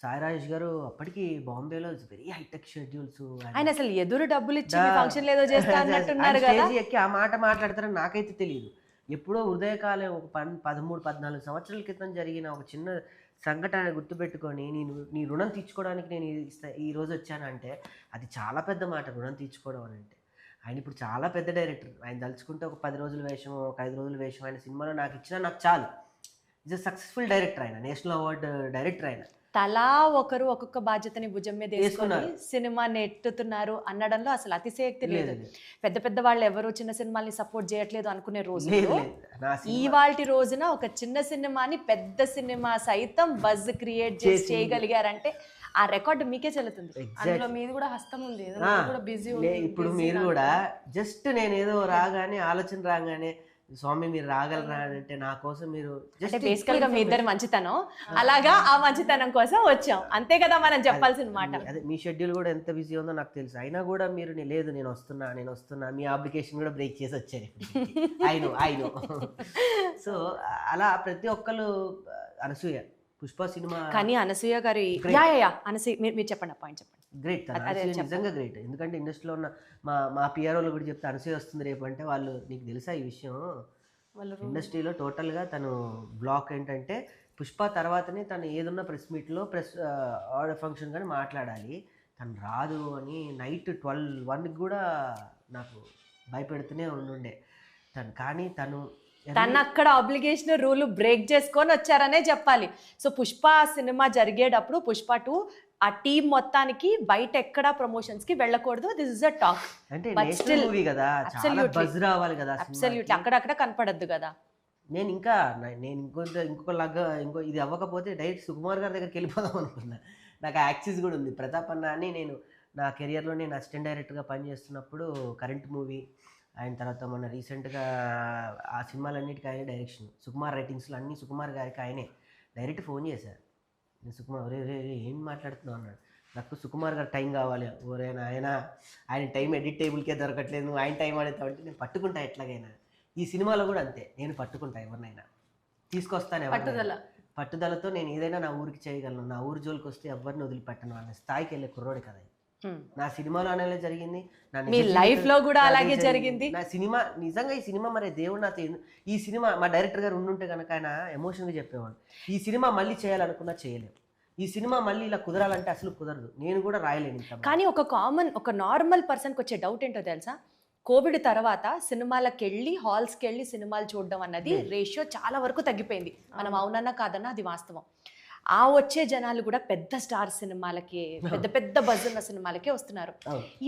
Sai Rajesh గారు అప్పటికి బాంబేలో వెరీ హైటెక్ షెడ్యూల్స్, ఆయన అసలు ఎదురు డబ్బులు ఇచ్చి ఫంక్షన్ ఏదో చేస్తా అన్నట్టున్నారు కదా. ఎక్కి ఆ మాట మాట్లాడతారని నాకైతే తెలియదు. ఎప్పుడో ఉదయకాలం ఒక 13-14 సంవత్సరాల క్రితం జరిగిన ఒక చిన్న సంఘటన గుర్తుపెట్టుకొని నీ రుణం తీర్చుకోవడానికి నేను ఈ రోజు వచ్చానంటే అది చాలా పెద్ద మాట, రుణం తీర్చుకోవడం అని అంటే. ఆయన ఇప్పుడు చాలా పెద్ద డైరెక్టర్. ఆయన తలుచుకుంటే ఒక 10 రోజుల వేషం, ఒక 5 రోజుల వేషం ఆయన సినిమాలో నాకు ఇచ్చినా నాకు చాలు. ఇస్ అ సక్సెస్ఫుల్ డైరెక్టర్ ఆయన, నేషనల్ అవార్డు డైరెక్టర్ ఆయన. తలా ఒకరు ఒక్కొక్క బాధ్యతని భుజం మీద వేసుకొని సినిమా నెట్టుతున్నారు అనడంలో అసలు అతిశయోక్తి లేదు. పెద్ద పెద్ద వాళ్ళు ఎవరు చిన్న సినిమాల్ని సపోర్ట్ చేయట్లేదు అనుకునే రోజు ఇవాల్టి రోజున ఒక చిన్న సినిమాని పెద్ద సినిమా సైతం బజ్ క్రియేట్ చేసి చేయగలిగారంటే ఆ రికార్డు మీకే చెల్లుతుంది. అందులో మీది కూడా హస్తం ఉంది, బిజీ. ఇప్పుడు మీరు కూడా జస్ట్ నేను ఏదో రాగానే ఆలోచన రాగానే స్వామి మీరు రాగలరా అంటే నా కోసం మీరు బేసికల్ గా మీ ఇద్దరు మంచితనం, అలాగా ఆ మంచితనం కోసం వచ్చాం అంతే కదా మనం చెప్పాల్సిన మాట. అదే మీ షెడ్యూల్ కూడా ఎంత బిజీ ఉందో నాకు తెలుసు, అయినా కూడా మీరు లేదు నేను వస్తున్నా మీ అప్లికేషన్ కూడా బ్రేక్ చేసి వచ్చారు. I know. సో అలా ప్రతి ఒక్కరు అనసూయ పుష్ప సినిమా, కానీ అనసూయ గారి అనసూయ మీరు చెప్పండి ఆ పాయింట్ చెప్పండి. గ్రేట్, నిజంగా గ్రేట్. ఎందుకంటే ఇండస్ట్రీలో ఉన్న మా పిఆర్ వాళ్ళు కూడా చెప్తే అనసూయ వస్తుంది రేపు అంటే వాళ్ళు నీకు తెలుసా ఈ విషయం, ఇండస్ట్రీలో టోటల్గా తను బ్లాక్ ఏంటంటే పుష్ప తర్వాతనే తను ఏదన్నా ప్రెస్ మీట్లో ఆర్డర్ ఫంక్షన్ కానీ మాట్లాడాలి, తను రాదు అని నైట్ 12-1 కూడా నాకు భయపెడుతూనే ఉండే తను. కానీ తను అక్కడ ఆబ్లిగేషన్ రూల్ బ్రేక్ చేసుకొని వచ్చారనే చెప్పాలి. సో పుష్ప సినిమా జరిగేటప్పుడు పుష్ప 2 ఆ టీం మొత్తానికి బయట ఎక్కడా ప్రమోషన్స్ కి వెళ్ళకూడదు. This is a talk. అంటే నేషనల్ మూవీ కదా, చాలా బజ్ రావాలి కదా, అబ్సల్యూట్లీ అక్కడక్కడ కనపడద్దు కదా. నేను ఇంకో ఇది అవ్వకపోతే డైరెక్ట్ సుకుమార్ గారి దగ్గరికి వెళ్ళిపోదాం అనుకున్నా. నాకు యాక్సిస్ కూడా ఉంది. ప్రతాప్ అన్న అని నేను నా కెరియర్లో నేను అసిస్టెంట్ డైరెక్టర్గా పనిచేస్తున్నప్పుడు కరెంట్ మూవీ ఆయన తర్వాత మొన్న రీసెంట్గా ఆ సినిమాలన్నిటికీ ఆయనే డైరెక్షన్, సుకుమార్ రైటింగ్స్లో అన్నీ సుకుమార్ గారికి ఆయనే డైరెక్ట్ ఫోన్ చేశారు. నేను సుకుమార్ ఏం మాట్లాడుతున్నావు అన్నాడు. నాకు సుకుమార్ గారు టైం కావాలి. ఆయన టైం ఎడిట్ టేబుల్కే దొరకట్లేదు, నువ్వు ఆయన టైం అడుగుతావు అంటే నేను పట్టుకుంటా ఎట్లాగైనా. ఈ సినిమాలో కూడా అంతే, నేను పట్టుకుంటా ఎవరినైనా తీసుకొస్తాను, పట్టుదలతో నేను ఏదైనా నా ఊరికి చేయగలను, నా ఊరు జోలికి వస్తే ఎవరిని వదిలిపెట్టను అనే స్థాయికి వెళ్ళే కుర్రోడు కదా. నా సినిమాలో అనేది జరిగింది, మీ లైఫ్ లో కూడా అలాగే జరిగింది. నా సినిమా నిజంగా ఈ సినిమా మరి దేవుడు నాతో ఈ సినిమా మా డైరెక్టర్ గారు ఉండుంటే కనుక ఆయన ఎమోషన్గా చెప్పేవాడు, ఈ సినిమా మళ్ళీ చేయాలనుకున్నా చేయలేము, ఈ సినిమా మళ్ళీ ఇలా కుదరాలంటే అసలు కుదరదు, నేను కూడా రాయలేను. కానీ ఒక నార్మల్ పర్సన్కి వచ్చే డౌట్ ఏంటో తెలుసా, కోవిడ్ తర్వాత సినిమాలకు వెళ్ళి హాల్స్కి వెళ్ళి సినిమాలు చూడడం అన్నది రేషియో చాలా వరకు తగ్గిపోయింది. మనం అవునన్నా కాదన్నా అది వాస్తవం. ఆ వచ్చే జనాలు కూడా పెద్ద స్టార్ సినిమాలకి, పెద్ద పెద్ద బజ్ ఉన్న సినిమాలకే వస్తున్నారు.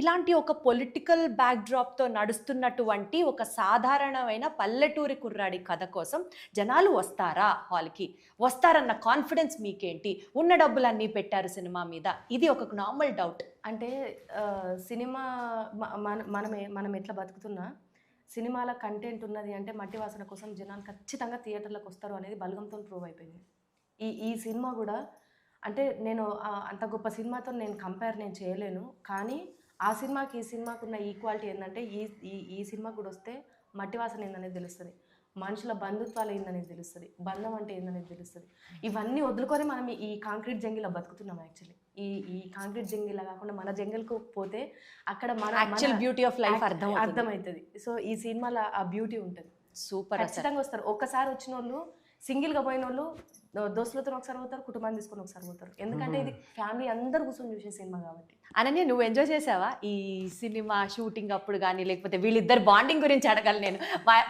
ఇలాంటి ఒక పొలిటికల్ బ్యాక్డ్రాప్తో నడుస్తున్నటువంటి ఒక సాధారణమైన పల్లెటూరి కుర్రాడి కథ కోసం జనాలు వస్తారా హాల్కి? వస్తారన్న కాన్ఫిడెన్స్ మీకేంటి? ఉన్న డబ్బులన్నీ పెట్టారు సినిమా మీద, ఇది ఒక నార్మల్ డౌట్. అంటే సినిమా మనం ఎట్లా బతుకుతున్నా సినిమాల కంటెంట్ ఉన్నది అంటే మట్టి వాసన కోసం జనాలు ఖచ్చితంగా థియేటర్లకు వస్తారు అనేది బలగంతో ప్రూవ్ అయిపోయింది. ఈ సినిమా కూడా అంటే నేను అంత గొప్ప సినిమాతో నేను నేను చేయలేను, కానీ ఆ సినిమాకి ఈ సినిమాకు ఉన్న ఈక్వాలిటీ ఏంటంటే ఈ సినిమా కూడా వస్తే మట్టి వాసన ఏందనేది తెలుస్తుంది, మనుషుల బంధుత్వాలు ఏందనేది తెలుస్తుంది, బంధం అంటే ఏందనేది తెలుస్తుంది. ఇవన్నీ వదులుకొని మనం ఈ కాంక్రీట్ జంగిల్లో బతుకుతున్నాం. యాక్చువల్లీ ఈ కాంక్రీట్ జంగిల్ కాకుండా మన జంగిల్కు పోతే అక్కడ మన యాక్చువల్ బ్యూటీ ఆఫ్ లైఫ్ అర్థమవుతుంది. సో ఈ సినిమాలో ఆ బ్యూటీ ఉంటుంది. సూపర్, ఖచ్చితంగా వస్తారు. ఒక్కసారి వచ్చిన వాళ్ళు, సింగిల్గా పోయిన వాళ్ళు దోస్తులతో ఒకసారి పోతారు, కుటుంబాన్ని తీసుకొని ఒకసారి పోతారు. ఎందుకంటే ఇది ఫ్యామిలీ అందరు కూర్చొని చూసే సినిమా కాబట్టి. అనన్య, నువ్వు ఎంజాయ్ చేసావా ఈ సినిమా షూటింగ్ అప్పుడు కానీ, లేకపోతే వీళ్ళిద్దరు బాండింగ్ గురించి అడగాలి నేను?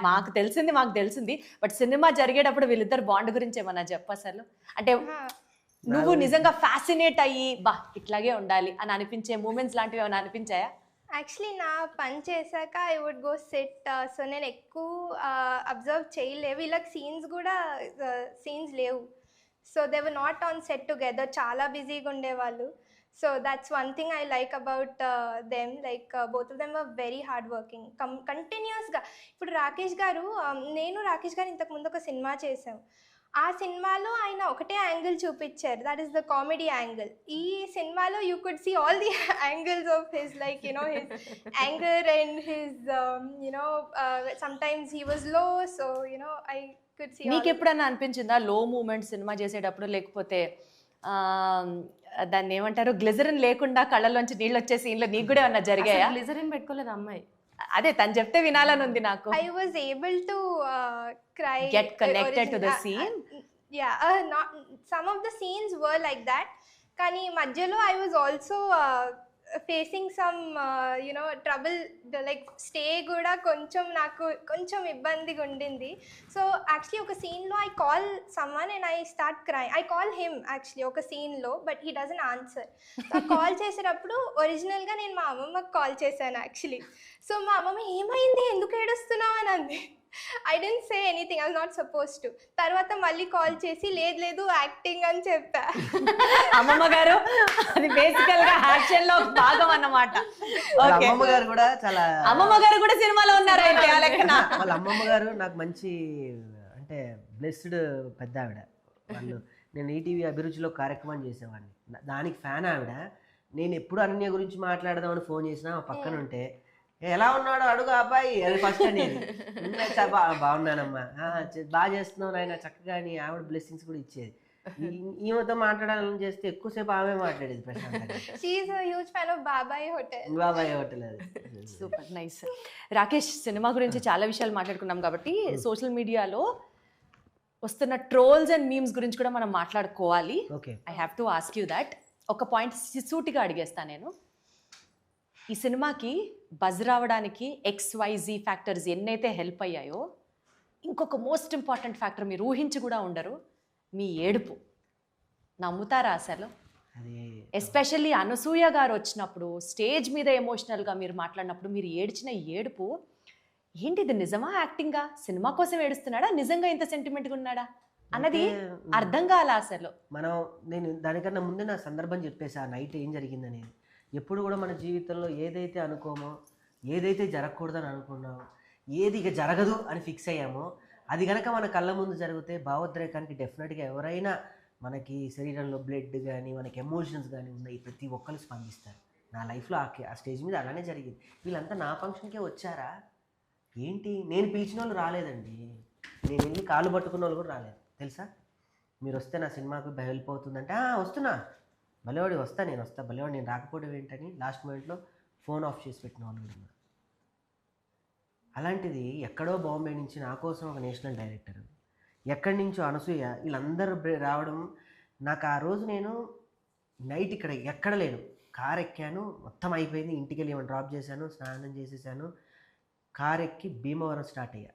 మాకు తెలిసింది, బట్ సినిమా జరిగేటప్పుడు వీళ్ళిద్దరు బాండ్ గురించి ఏమన్నా చెప్పు అసలు. అంటే నువ్వు నిజంగా ఫ్యాసినేట్ అయ్యి ఇట్లాగే ఉండాలి అని అనిపించే మూమెంట్స్ లాంటివి ఏమైనా అనిపించాయా? యాక్చువల్లీ నా పని చేశాక I would go sit. So నేను ఎక్కువ అబ్జర్వ్ చేయలేవు, వీళ్ళకి సీన్స్ లేవు. So they were not on set together, చాలా బిజీగా ఉండేవాళ్ళు. So that's one thing I like about them. Like both of them were very hard working కంటిన్యూస్గా. ఇప్పుడు రాకేష్ గారు, నేను రాకేష్ గారు ఇంతకుముందు ఒక సినిమా చేసాం. ఆ సినిమాలో ఆయన ఒకటే యాంగిల్ చూపించారు, that is the comedy angle. ఈ సినిమాలో you could see all the angles of his like his anger and his sometimes he was low, so I could see. నీకు ఎప్పుడన్నా అనిపించిందా లో మూమెంట్ సినిమా చేసేటప్పుడు, లేకపోతే దాన్ని ఏమంటారు గ్లిజరిన్ లేకుండా కళ్ళలోంచి నీళ్ళు వచ్చే సీన్లో నీకు కూడా ఏమన్నా జరిగాయా? గ్లిజరిన్ పెట్టుకోలేదు అమ్మాయి. అదే తను చెప్తే వినాలని ఉంది నాకు. I was able to cry. Get connected to the scene? Yeah, not some of the scenes were like that. Kani madhyalo I was also facing some trouble. Like stay kuda koncham naku koncham ibbandi undindi. So actually oka scene lo I call someone and I start crying. I call him actually oka scene lo, but he doesn't answer. So call చేసేటప్పుడు original గా నేను మా అమ్మమ్మకి call చేశాను actually. So మా అమ్మమ్మ ఏమైంది ఎందుకు ఏడుస్తున్నావు అని అంది. I didn't say anything, I was not suppose to. తర్వాత మళ్ళీ కాల్ చేసి లేదు యాక్టింగ్ అని చెప్పా. అమ్మమ్మ గారు అది బేసికల్ గా యాక్షన్ లో భాగం అన్నమాట. అమ్మమ్మ గారు కూడా చాలా, అమ్మమ్మ గారు కూడా సినిమాలో ఉన్నారు అయితే ఆ లెక్కన. వాళ్ళ అమ్మమ్మ గారు నాకు మంచి అంటే బ్లెస్డ్ పెద్ద ఆవిడ. వాళ్ళు నేను ఈటీవీ అభిరుచిలో కార్యక్రమం చేసేవాడిని, దానికి ఫ్యాన్ ఆవిడ. నేను ఎప్పుడు అనన్య గురించి మాట్లాడదామని ఫోన్ చేసినా పక్కన ఉంటే ఎలా ఉన్నాడు అడుగు అబ్బాయి అది ఫస్ట్ అనేది. బాగున్నానమ్మా, బాగా చేస్తున్నావు నాయన చక్కగా అని ఆవిడ బ్లెస్సింగ్స్ కూడా ఇచ్చేది. ఈమెతో మాట్లాడాలని చేస్తే ఎక్కువసేపు ఆమె మాట్లాడేది ప్రశాంతంగా. బాబాయ్ హోటల్ అది. Super nice. రాకేష్, సినిమా గురించి చాలా విషయాలు మాట్లాడుకున్నాం కాబట్టి సోషల్ మీడియాలో వస్తున్న ట్రోల్స్ అండ్ మీమ్స్ గురించి కూడా మనం మాట్లాడుకోవాలి. I have to ask you that. ఒక పాయింట్ సూటిగా అడిగేస్తాను నేను. ఈ సినిమాకి బజ్ రావడానికి XYZ ఫ్యాక్టర్స్ ఎన్నైతే హెల్ప్ అయ్యాయో, ఇంకొక మోస్ట్ ఇంపార్టెంట్ ఫ్యాక్టర్ మీరు ఊహించి కూడా ఉండరు, మీ ఏడుపు. నమ్ముతారా అసలు? ఎస్పెషల్లీ అనసూయ గారు వచ్చినప్పుడు స్టేజ్ మీద ఎమోషనల్గా మీరు మాట్లాడినప్పుడు మీరు ఏడ్చిన ఏడుపు ఏంటి, ఇది నిజమా యాక్టింగా, సినిమా కోసం ఏడుస్తున్నాడా, నిజంగా ఇంత సెంటిమెంట్గా ఉన్నాడా అన్నది అర్థం కాల అసలు. నేను దానికన్నా ముందే నా సందర్భం చెప్పేసి ఆ నైట్ ఏం జరిగిందని. ఎప్పుడు కూడా మన జీవితంలో ఏదైతే అనుకోమో, ఏదైతే జరగకూడదని అనుకున్నామో, ఏది ఇక జరగదు అని ఫిక్స్ అయ్యామో, అది కనుక మన కళ్ళ ముందు జరిగితే భావోద్రేకానికి డెఫినెట్గా ఎవరైనా మనకి శరీరంలో బ్లడ్ కానీ మనకి ఎమోషన్స్ కానీ ఉన్నాయి, ప్రతి ఒక్కరు స్పందిస్తారు. నా లైఫ్లో ఆ స్టేజ్ మీద అలానే జరిగింది. వీళ్ళంతా నా ఫంక్షన్కే వచ్చారా ఏంటి, నేను పిలిచిన వాళ్ళు రాలేదండి, నేను వెళ్ళి కాళ్ళు పట్టుకున్న వాళ్ళు కూడా రాలేదు తెలుసా. మీరు వస్తే నా సినిమాకు హెల్ప్ అవుతుందంటే వస్తున్నా, భలేవాడి వస్తా, నేను వస్తా, భలేవాడి నేను రాకపోవడం ఏంటని లాస్ట్ మూమెంట్లో ఫోన్ ఆఫ్ చేసి పెట్టిన వాళ్ళు ఉన్నారు. అలాంటిది ఎక్కడో బాంబే నుంచి నా కోసం ఒక నేషనల్ డైరెక్టర్, ఎక్కడి నుంచో అనసూయ, వీళ్ళందరూ రావడం. నాకు ఆ రోజు నేను నైట్ ఇక్కడ ఎక్కడ లేను, కార్ ఎక్కాను, మొత్తం అయిపోయింది, ఇంటికి వెళ్ళి ఏమైనా డ్రాప్ చేశాను, స్నానం చేసేసాను, కార్ ఎక్కి భీమవరం స్టార్ట్ అయ్యా.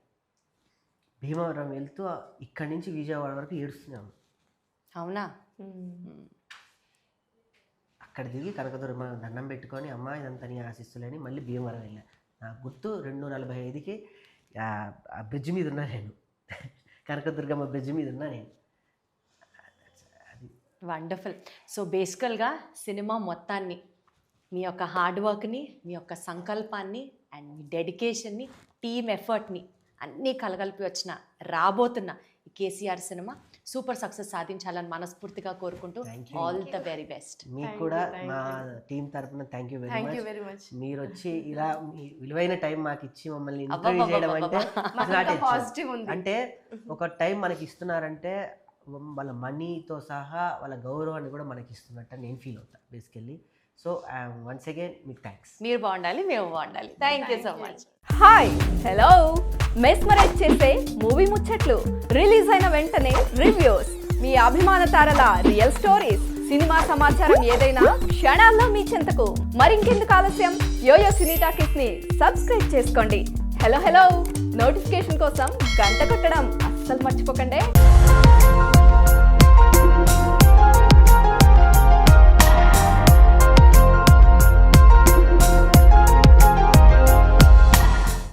భీమవరం వెళ్తూ ఇక్కడి నుంచి విజయవాడ వరకు ఏడుస్తున్నాను. అవునా? అక్కడ దిగి కనకదుర్గమ్మ దండం పెట్టుకొని అమ్మ ఇదంతా నీ ఆశిస్తులేని మళ్ళీ భీమవరం వెళ్ళా. నాకు గుర్తు 2:45కి ఆ బ్రిడ్జ్ మీద ఉన్నా నేను, కనకదుర్గమ్మ బ్రిడ్జ్ మీద ఉన్నా నేను. వండర్ఫుల్. సో బేసికల్గా సినిమా మొత్తాన్ని, మీ యొక్క హార్డ్ వర్క్ని, మీ యొక్క సంకల్పాన్ని అండ్ మీ డెడికేషన్ని, టీమ్ ఎఫర్ట్ని అన్నీ కలగలిపి వచ్చిన రాబోతున్న ఈ కేసీఆర్ సినిమా సూపర్ సక్సెస్ సాధించాలని మనస్ఫూర్తిగా కోరుకుంటూ ఆల్ ద వెరీ బెస్ట్. మీకు కూడా మా టీం తరఫున థ్యాంక్ యూ వెరీ మచ్. మీరు వచ్చి ఇలా మీ విలువైన టైం మాకు ఇచ్చి మమ్మల్ని ఇంటర్వ్యూ చేయడం అంటే ఒక టైం మనకి ఇస్తున్నారంటే వాళ్ళ మనీతో సహా వాళ్ళ గౌరవాన్ని కూడా మనకి ఇస్తున్నట్టు నేను ఫీల్ అవుతాను బేసికల్లీ. సో వన్స్ అగైన్ మీకు థ్యాంక్స్. మీరు బాగుండాలి, మేము బాగుండాలి. Thank you so much. Hi, hello. Mesmerise చేసే మూవీ ముచ్చట్లు, రిలీజ్ అయిన వెంటనే రివ్యూస్, మీ అభిమాన తారల రియల్ స్టోరీస్, సినిమా సమాచారం ఏదైనా క్షణాల్లో మీ చెంతకు. మరింకెందుకు ఆలస్యం, యోయో సినీ టాకీస్ ని సబ్స్క్రైబ్ చేసుకోండి. హలో నోటిఫికేషన్ కోసం గంట కొట్టడం అస్సలు మర్చిపోకండి.